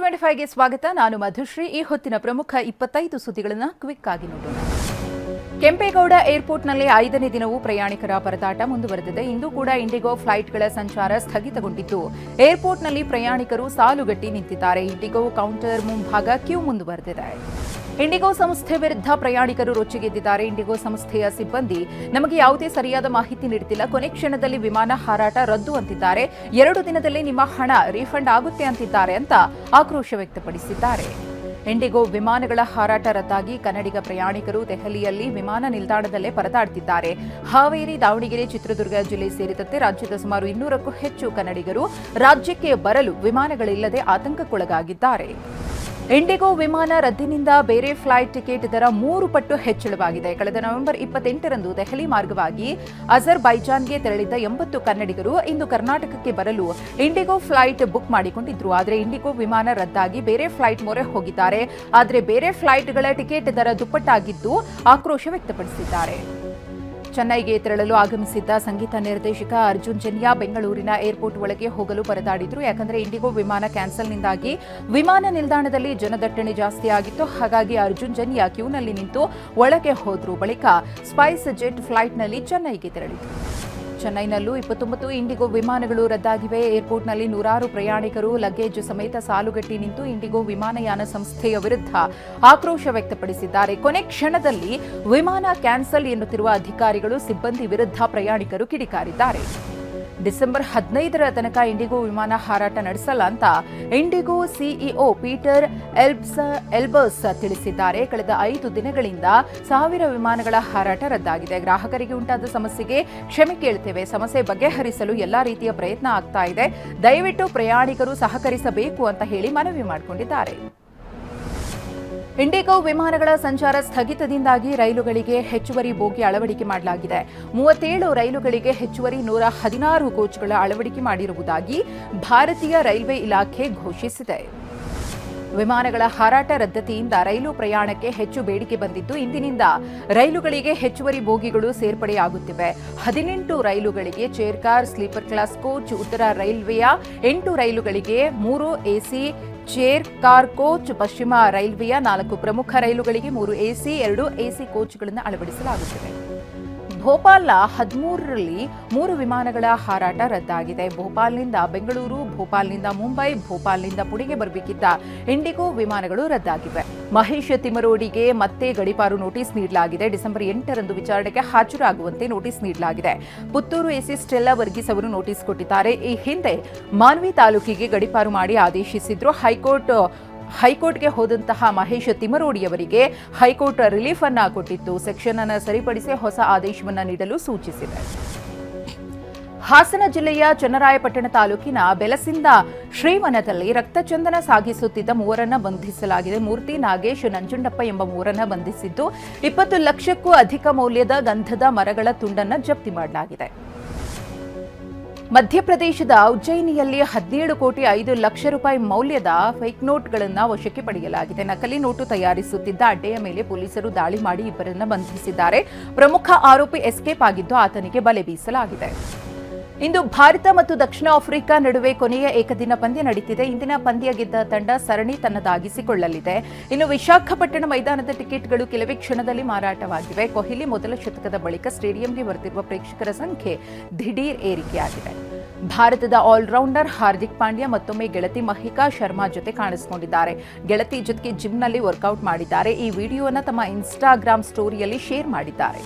T25ಗೆ ಸ್ವಾಗತ. ನಾನು ಮಧುಶ್ರೀ. ಈ ಹೊತ್ತಿನ ಪ್ರಮುಖ 25 ಸುದ್ದಿಗಳನ್ನು ಕ್ವಿಕ್ ಆಗಿ ನೋಡೋಣ. ಕೆಂಪೇಗೌಡ ಏರ್ಪೋರ್ಟ್ನಲ್ಲಿ 5ನೇ ದಿನವೂ ಪ್ರಯಾಣಿಕರ ಪರದಾಟ ಮುಂದುವರೆದಿದೆ. ಇಂದು ಕೂಡ ಇಂಡಿಗೋ ಫ್ಲೈಟ್ಗಳ ಸಂಚಾರ ಸ್ಥಗಿತಗೊಂಡಿದ್ದು ಏರ್ಪೋರ್ಟ್ನಲ್ಲಿ ಪ್ರಯಾಣಿಕರು ಸಾಲುಗಟ್ಟಿ ನಿಂತಿದ್ದಾರೆ. ಇಂಡಿಗೋ ಕೌಂಟರ್ ಮುಂಭಾಗ ಕ್ಯೂ ಮುಂದುವರೆದಿದೆ. ಇಂಡಿಗೋ ಸಂಸ್ಥೆ ವಿರುದ್ಧ ಪ್ರಯಾಣಿಕರು ರೊಚ್ಚಿಗೆದ್ದಿದ್ದಾರೆ. ಇಂಡಿಗೋ ಸಂಸ್ಥೆಯ ಸಿಬ್ಬಂದಿ ನಮಗೆ ಯಾವುದೇ ಸರಿಯಾದ ಮಾಹಿತಿ ನೀಡುತ್ತಿಲ್ಲ, ಕೊನೆ ಕ್ಷಣದಲ್ಲಿ ವಿಮಾನ ಹಾರಾಟ ರದ್ದು ಅಂತಿದ್ದಾರೆ, 2 ದಿನದಲ್ಲಿ ನಿಮ್ಮ ಹಣ ರೀಫಂಡ್ ಆಗುತ್ತೆ ಅಂತಿದ್ದಾರೆ ಅಂತ ಆಕ್ರೋಶ ವ್ಯಕ್ತಪಡಿಸಿದ್ದಾರೆ. ಇಂಡಿಗೋ ವಿಮಾನಗಳ ಹಾರಾಟ ರದ್ದಾಗಿ ಕನ್ನಡಿಗ ಪ್ರಯಾಣಿಕರು ದೆಹಲಿಯಲ್ಲಿ ವಿಮಾನ ನಿಲ್ದಾಣದಲ್ಲೇ ಪರದಾಡುತ್ತಿದ್ದಾರೆ. ಹಾವೇರಿ, ದಾವಣಗೆರೆ, ಚಿತ್ರದುರ್ಗ ಜಿಲ್ಲೆ ಸೇರಿದಂತೆ ರಾಜ್ಯದ ಸುಮಾರು 200ಕ್ಕೂ ಹೆಚ್ಚು ಕನ್ನಡಿಗರು ರಾಜ್ಯಕ್ಕೆ ಬರಲು ವಿಮಾನಗಳಿಲ್ಲದೆ ಆತಂಕಕ್ಕೊಳಗಾಗಿದ್ದಾರೆ. ಇಂಡಿಗೋ ವಿಮಾನ ರದ್ದಿನಿಂದ ಬೇರೆ ಫ್ಲೈಟ್ ಟಿಕೆಟ್ ದರ 3 ಪಟ್ಟು ಹೆಚ್ಚಳವಾಗಿದೆ. ಕಳೆದ ನವೆಂಬರ್ 28ರಂದು ದೆಹಲಿ ಮಾರ್ಗವಾಗಿ ಅಜರ್ಬೈಜಾನ್ಗೆ ತೆರಳಿದ್ದ 80 ಕನ್ನಡಿಗರು ಇಂದು ಕರ್ನಾಟಕಕ್ಕೆ ಬರಲು ಇಂಡಿಗೋ ಫ್ಲೈಟ್ ಬುಕ್ ಮಾಡಿಕೊಂಡಿದ್ರು. ಆದರೆ ಇಂಡಿಗೋ ವಿಮಾನ ರದ್ದಾಗಿ ಬೇರೆ ಫ್ಲೈಟ್ ಮೊರೆ ಹೋಗಿದ್ದಾರೆ. ಆದರೆ ಬೇರೆ ಫ್ಲೈಟ್ಗಳ ಟಿಕೆಟ್ ದರ ದುಪ್ಪಟ್ಟಾಗಿದ್ದು ಆಕ್ರೋಶ ವ್ಯಕ್ತಪಡಿಸಿದ್ದಾರೆ. ಚೆನ್ನೈಗೆ ತೆರಳಲು ಆಗಮಿಸಿದ್ದ ಸಂಗೀತ ನಿರ್ದೇಶಕ ಅರ್ಜುನ್ ಜನ್ಯ ಬೆಂಗಳೂರಿನ ಏರ್ಪೋರ್ಟ್ ಒಳಗೆ ಹೋಗಲು ಪರದಾಡಿದ್ರು. ಯಾಕಂದರೆ ಇಂಡಿಗೋ ವಿಮಾನ ಕ್ಯಾನ್ಸಲ್ನಿಂದಾಗಿ ವಿಮಾನ ನಿಲ್ದಾಣದಲ್ಲಿ ಜನದಟ್ಟಣೆ ಜಾಸ್ತಿ ಆಗಿತ್ತು. ಹಾಗಾಗಿ ಅರ್ಜುನ್ ಜನ್ಯ ಕ್ಯೂನಲ್ಲಿ ನಿಂತು ಒಳಗೆ ಹೋದ್ರು. ಬಳಿಕ ಸ್ಪೈಸ್ ಜೆಟ್ ಫ್ಲೈಟ್ನಲ್ಲಿ ಚೆನ್ನೈಗೆ ತೆರಳಿದ್ರು. ಚೆನ್ನೈನಲ್ಲೂ 29 ಇಂಡಿಗೋ ವಿಮಾನಗಳು ರದ್ದಾಗಿವೆ. ಏರ್ಪೋರ್ಟ್ನಲ್ಲಿ ನೂರಾರು ಪ್ರಯಾಣಿಕರು ಲಗೇಜ್ ಸಮೇತ ಸಾಲುಗಟ್ಟಿ ನಿಂತು ಇಂಡಿಗೋ ವಿಮಾನಯಾನ ಸಂಸ್ಥೆಯ ವಿರುದ್ಧ ಆಕ್ರೋಶ ವ್ಯಕ್ತಪಡಿಸಿದ್ದಾರೆ. ಕೊನೆ ಕ್ಷಣದಲ್ಲಿ ವಿಮಾನ ಕ್ಯಾನ್ಸಲ್ ಎನ್ನುತ್ತಿರುವ ಅಧಿಕಾರಿಗಳು, ಸಿಬ್ಬಂದಿ ವಿರುದ್ಧ ಪ್ರಯಾಣಿಕರು ಕಿಡಿಕಾರಿದ್ದಾರೆ. ಡಿಸೆಂಬರ್ 15ರ ತನಕ ಇಂಡಿಗೋ ವಿಮಾನ ಹಾರಾಟ ನಡೆಸಲ್ಲ ಅಂತ ಇಂಡಿಗೋ ಸಿಇಒ ಪೀಟರ್ ಎಲ್ಬರ್ಸ್ ತಿಳಿಸಿದ್ದಾರೆ. ಕಳೆದ 5 ದಿನಗಳಿಂದ 1000 ವಿಮಾನಗಳ ಹಾರಾಟ ರದ್ದಾಗಿದೆ. ಗ್ರಾಹಕರಿಗೆ ಉಂಟಾದ ಸಮಸ್ಯೆಗೆ ಕ್ಷಮೆ ಕೇಳುತ್ತೇವೆ. ಸಮಸ್ಯೆ ಬಗೆಹರಿಸಲು ಎಲ್ಲಾ ರೀತಿಯ ಪ್ರಯತ್ನ ಆಗ್ತಾ ಇದೆ. ದಯವಿಟ್ಟು ಪ್ರಯಾಣಿಕರು ಸಹಕರಿಸಬೇಕು ಅಂತ ಹೇಳಿ ಮನವಿ ಮಾಡಿಕೊಂಡಿದ್ದಾರೆ. ಇಂಡಿಗೋ ವಿಮಾನಗಳ ಸಂಚಾರ ಸ್ಥಗಿತದಿಂದಾಗಿ ರೈಲುಗಳಿಗೆ ಹೆಚ್ಚುವರಿ ಬೋಗಿ ಅಳವಡಿಕೆ ಮಾಡಲಾಗಿದೆ. 37 ರೈಲುಗಳಿಗೆ ಹೆಚ್ಚುವರಿ 116 ಕೋಚ್ಗಳ ಅಳವಡಿಕೆ ಮಾಡಿರುವುದಾಗಿ ಭಾರತೀಯ ರೈಲ್ವೆ ಇಲಾಖೆ ಘೋಷಿಸಿದೆ. ವಿಮಾನಗಳ ಹಾರಾಟ ರದ್ದತಿಯಿಂದ ರೈಲು ಪ್ರಯಾಣಕ್ಕೆ ಹೆಚ್ಚು ಬೇಡಿಕೆ ಬಂದಿದ್ದು ಇಂದಿನಿಂದ ರೈಲುಗಳಿಗೆ ಹೆಚ್ಚುವರಿ ಬೋಗಿಗಳು ಸೇರ್ಪಡೆಯಾಗುತ್ತಿವೆ. 18 ರೈಲುಗಳಿಗೆ chair car sleeper class coach, ಉತ್ತರ ರೈಲ್ವೆಯ 8 ರೈಲುಗಳಿಗೆ 3 ಎಸಿ ಚೇರ್ ಕಾರ್ ಕೋಚ್, ಪಶ್ಚಿಮ ರೈಲ್ವೆಯ 4 ಪ್ರಮುಖ ರೈಲುಗಳಿಗೆ 3 ಎಸಿ 2 ಎಸಿ ಕೋಚ್ಗಳನ್ನು ಅಳವಡಿಸಲಾಗುತ್ತಿದೆ. ಭೋಪಾಲ್ನ 13ರಲ್ಲಿ 3 ವಿಮಾನಗಳ ಹಾರಾಟ ರದ್ದಾಗಿದೆ. ಭೋಪಾಲ್ನಿಂದ ಬೆಂಗಳೂರು, ಭೋಪಾಲ್ನಿಂದ ಮುಂಬೈ, ಭೋಪಾಲ್ನಿಂದ ಪುಣೆಗೆ ಬರಬೇಕಿದ್ದ ಇಂಡಿಗೋ ವಿಮಾನಗಳು ರದ್ದಾಗಿವೆ. ಮಹೇಶ್ ತಿಮರೋಡಿಗೆ ಮತ್ತೆ ಗಡೀಪಾರು ನೋಟಿಸ್ ನೀಡಲಾಗಿದೆ. ಡಿಸೆಂಬರ್ 8ರಂದು ವಿಚಾರಣೆಗೆ ಹಾಜರಾಗುವಂತೆ ನೋಟಿಸ್ ನೀಡಲಾಗಿದೆ. ಪುತ್ತೂರು ಎಸಿ ಸ್ಟೆಲ್ಲಾ ವರ್ಗೀಸ್ ಅವರು ನೋಟಿಸ್ ಕೊಟ್ಟಿದ್ದಾರೆ. ಈ ಹಿಂದೆ ಮಾನ್ವಿ ತಾಲೂಕಿಗೆ ಗಡೀಪಾರು ಮಾಡಿ ಆದೇಶಿಸಿದ್ರು. ಹೈಕೋರ್ಟ್ಗೆ ಹೋದಂತಹ ಮಹೇಶ್ ತಿಮರೋಡಿಯವರಿಗೆ ಹೈಕೋರ್ಟ್ ರಿಲೀಫ್ ಅನ್ನ ಕೊಟ್ಟಿತ್ತು. ಸೆಕ್ಷನ್ ಅನ್ನು ಸರಿಪಡಿಸಿ ಹೊಸ ಆದೇಶವನ್ನು ನೀಡಲು ಸೂಚಿಸಿದೆ. ಹಾಸನ ಜಿಲ್ಲೆಯ ಚನ್ನರಾಯಪಟ್ಟಣ ತಾಲೂಕಿನ ಬೆಲಸಿಂದ ಶ್ರೀವನದಲ್ಲಿ ರಕ್ತಚಂದನ ಸಾಗಿಸುತ್ತಿದ್ದ 3ರನ್ನ ಬಂಧಿಸಲಾಗಿದೆ. ಮೂರ್ತಿ, ನಾಗೇಶ್, ನಂಜುಂಡಪ್ಪ ಎಂಬ 3ರನ್ನ ಬಂಧಿಸಿದ್ದು 20 ಲಕ್ಷಕ್ಕೂ ಅಧಿಕ ಮೌಲ್ಯದ ಗಂಧದ ಮರಗಳ ತುಂಡನ್ನು ಜಪ್ತಿ ಮಾಡಲಾಗಿದೆ. ಮಧ್ಯಪ್ರದೇಶದ ಉಜ್ಜಯಿನಿಯಲ್ಲಿ 17 ಕೋಟಿ 5 ಲಕ್ಷ ರೂಪಾಯಿ ಮೌಲ್ಯದ ಫೇಕ್ ನೋಟ್ಗಳನ್ನು ವಶಕ್ಕೆ ಪಡೆಯಲಾಗಿದೆ. ನಕಲಿ ನೋಟು ತಯಾರಿಸುತ್ತಿದ್ದ ಅಡ್ಡೆಯ ಮೇಲೆ ಪೊಲೀಸರು ದಾಳಿ ಮಾಡಿ 2ರನ್ನ ಬಂಧಿಸಿದ್ದಾರೆ. ಪ್ರಮುಖ ಆರೋಪಿ ಎಸ್ಕೇಪ್ ಆಗಿದ್ದು ಆತನಿಗೆ ಬಲೆ ಬೀಸಲಾಗಿದೆ. ಇಂದು ಭಾರತ ಮತ್ತು ದಕ್ಷಿಣ ಆಫ್ರಿಕಾ ನಡುವೆ ಕೊನೆಯ ಏಕದಿನ ಪಂದ್ಯ ನಡೆಯುತ್ತಿದೆ. ಇಂದಿನ ಪಂದ್ಯ ಗೆದ್ದ ತಂಡ ಸರಣಿ ತನ್ನದಾಗಿಸಿಕೊಳ್ಳಲಿದೆ. ಇನ್ನು ವಿಶಾಖಪಟ್ಟಣ ಮೈದಾನದ ಟಿಕೆಟ್ಗಳು ಕೆಲವೇ ಕ್ಷಣದಲ್ಲಿ ಮಾರಾಟವಾಗಿವೆ. ಕೊಹ್ಲಿ ಮೊದಲ ಶತಕದ ಬಳಿಕ ಸ್ಟೇಡಿಯಂಗೆ ಬರುತ್ತಿರುವ ಪ್ರೇಕ್ಷಕರ ಸಂಖ್ಯೆ ದಿಢೀರ್ ಏರಿಕೆಯಾಗಿದೆ. ಭಾರತದ ಆಲ್ರೌಂಡರ್ ಹಾರ್ದಿಕ್ ಪಾಂಡ್ಯ ಮತ್ತೊಮ್ಮೆ ಗೆಳತಿ ಮಹಿಕಾ ಶರ್ಮಾ ಜೊತೆ ಕಾಣಿಸಿಕೊಂಡಿದ್ದಾರೆ. ಗೆಳತಿ ಜೊತೆಗೆ ಜಿಮ್ನಲ್ಲಿ ವರ್ಕೌಟ್ ಮಾಡಿದ್ದಾರೆ. ಈ ವಿಡಿಯೋವನ್ನು ತಮ್ಮ ಇನ್ಸ್ಟಾಗ್ರಾಮ್ ಸ್ಟೋರಿಯಲ್ಲಿ ಶೇರ್ ಮಾಡಿದ್ದಾರೆ.